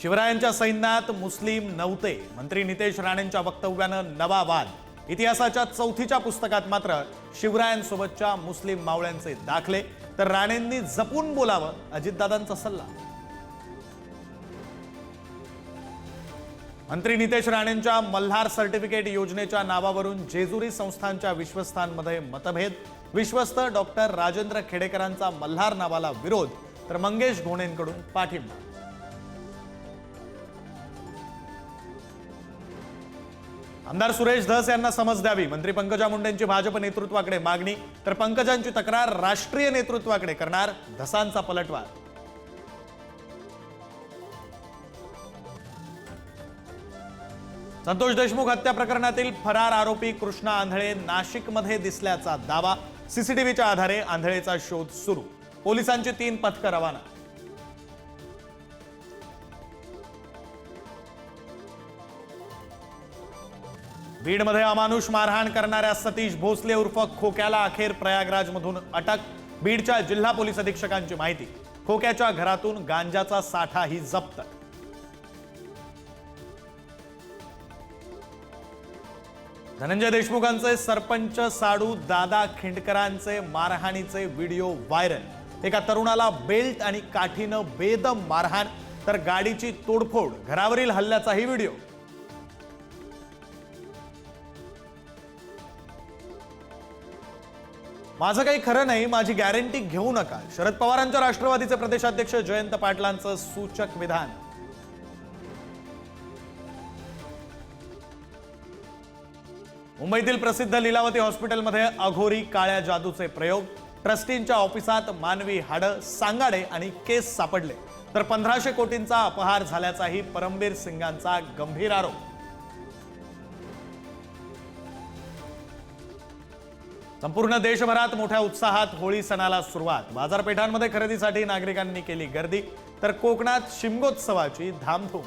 शिवरायांच्या सैन्यात मुस्लिम नव्हते, मंत्री नितेश राणेंच्या वक्तव्यानं नवा वाद। इतिहासाच्या चौथीच्या पुस्तकात मात्र शिवरायांसोबतच्या मुस्लिम मावळ्यांचे दाखले, तर राणेंनी जपून बोलावं अजितदादांचा सल्ला। मंत्री नितेश राणेंच्या मल्हार सर्टिफिकेट योजनेच्या नावावरून जेजुरी संस्थांच्या विश्वस्तांमध्ये मतभेद। विश्वस्त डॉक्टर राजेंद्र खेडेकरांचा मल्हार नावाला विरोध, तर मंगेश घोणेंकडून पाठिंबा। आमदार सुरेश धस यांना समज द्यावी, मंत्री पंकजा मुंडेंची भाजप नेतृत्वाकडे मागणी, तर पंकजांची तक्रार राष्ट्रीय नेतृत्वाकडे करणार, धसांचा पलटवार। संतोष देशमुख हत्या प्रकरणातील फरार आरोपी कृष्णा आंधळे नाशिकमध्ये दिसल्याचा दावा, सीसीटीव्हीच्या आधारे आंधळेचा शोध सुरू, पोलिसांची 3 पथकं रवाना। बीडमध्ये अमानुष मारहाण करणाऱ्या सतीश भोसले उर्फ खोक्याला अखेर प्रयागराजमधून अटक, बीडच्या जिल्हा पोलीस अधीक्षकांची माहिती, खोक्याच्या घरातून गांजाचा साठाही जप्त। धनंजय देशमुखांचे सरपंच साडू दादा खिंडकरांचे मारहाणीचे व्हिडिओ व्हायरल, एका तरुणाला बेल्ट आणि काठीनं बेदम मारहाण, तर गाडीची तोडफोड, घरावरील हल्ल्याचाही व्हिडिओ। माझं काही खरं नाही, माझी गॅरंटी घेऊ नका, शरद पवारांच्या राष्ट्रवादीचे प्रदेशाध्यक्ष जयंत पाटलांचं सूचक विधान। मुंबईतील प्रसिद्ध लीलावती हॉस्पिटलमध्ये अघोरी काळ्या जादूचे प्रयोग, ट्रस्टींच्या ऑफिसात मानवी हाडं, सांगाडे आणि केस सापडले, तर 1500 कोटींचा अपहार झाल्याचाही परमबीर सिंगांचा गंभीर आरोप। संपूर्ण देशभरात मोठ्या उत्साहात होळी सणाला सुरुवात, बाजारपेठांमध्ये खरेदीसाठी नागरिकांनी केली गर्दी, तर कोकणात शिमगोत्सवाची धामधूम।